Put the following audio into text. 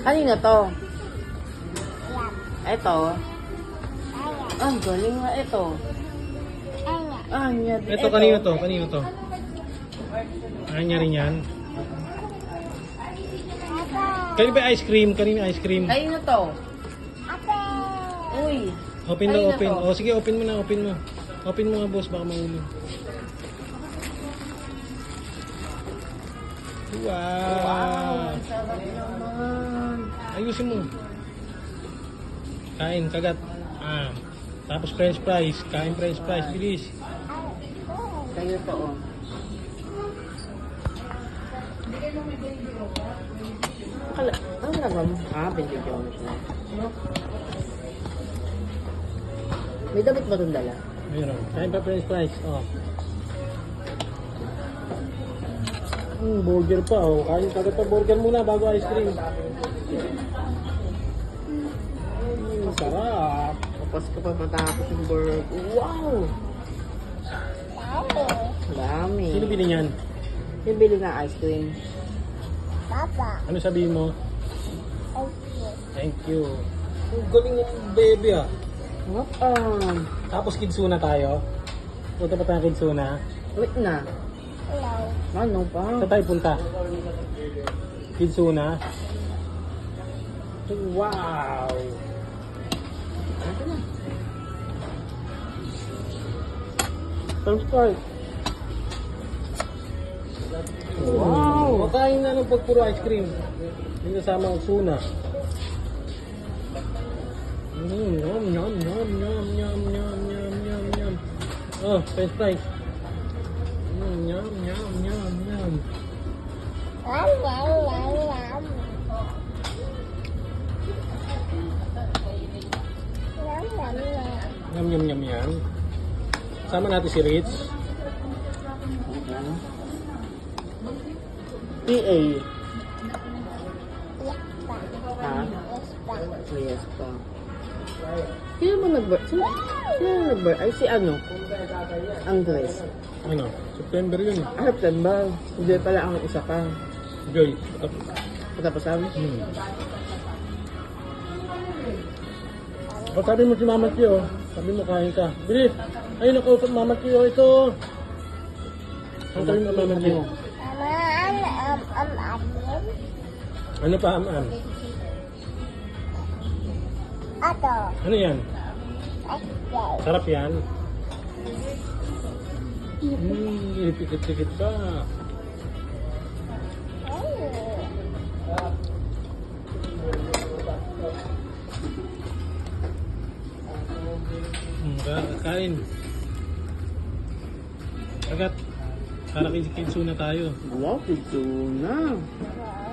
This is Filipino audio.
Kanina to? Yan. Ito? Ayan. Ah, galing nga ito. Ayan. Ah, niya. Ito, kanino to? Kanino to? Ayaw niya rin yan. Ate. Kanino ba ice cream? Kanino ice cream? Kanina to? Ate. Uy. Open daw, Kanina open. to? O sige, open mo na, open mo. Open mo nga boss, baka mahulog. Wow, Wow! ang sarap naman. Ayusin mo. Kain, kagat. Ah. Tapos french fries. Kain french fries, bilis. Kanina to, oh. Ano nagawa mo? Ah, binigyan mo siya. May damit ba itong dala? Mayroon. Kain pa french fries. Oh. Burger pa. Oh. Kain kagat pa burger muna bago ice cream. Sarap. Tapos ka pa matapos yung burger. Wow! Dami. Sino bili niyan? Yung bili na ice cream. Papa. Ano sabihin mo? Okay. Thank you. Ang galing ng baby ah. What? Tapos kidsuna tayo. Punta pa tayo kidsuna. Wait na. Hello. Ano pa? Saan tayo punta? Kidsuna. Wow! Ano na? Subscribe. Wow! Makain na ng pagpuro ice cream. Hindi kasama ang suna. Yum, yum, yum, yum, yum, yum, yum, yum, yum. Oh, french fries. Yum, yum, yum, yum, yum. Lam, lam, lam, lam. Lam, lam, lam. Yum, yum, yum, yan. Sama natin si Rich. PA. Yes pa. Ha? Yes pa. Yes pa. Sino mo nag-birth? Sino nag-birth? Ay, si ano? Andres. Ano? September yun. Ah, September. Hindi pala ang isa ka. Joy. Patapasan? O sabi mo si Mama Tio. Sabi mo kain ka. Bilis! Ayun ako sa Mama Tio. Ito! Ang sabi mo Mama Tio. Mama, Ano pa am-am? Ato. Ano yan? Okay. Sarap yan. Pikit-pikit ka. Kain. Agad. Para kidsuna tayo. Wow, pizuna. Wow.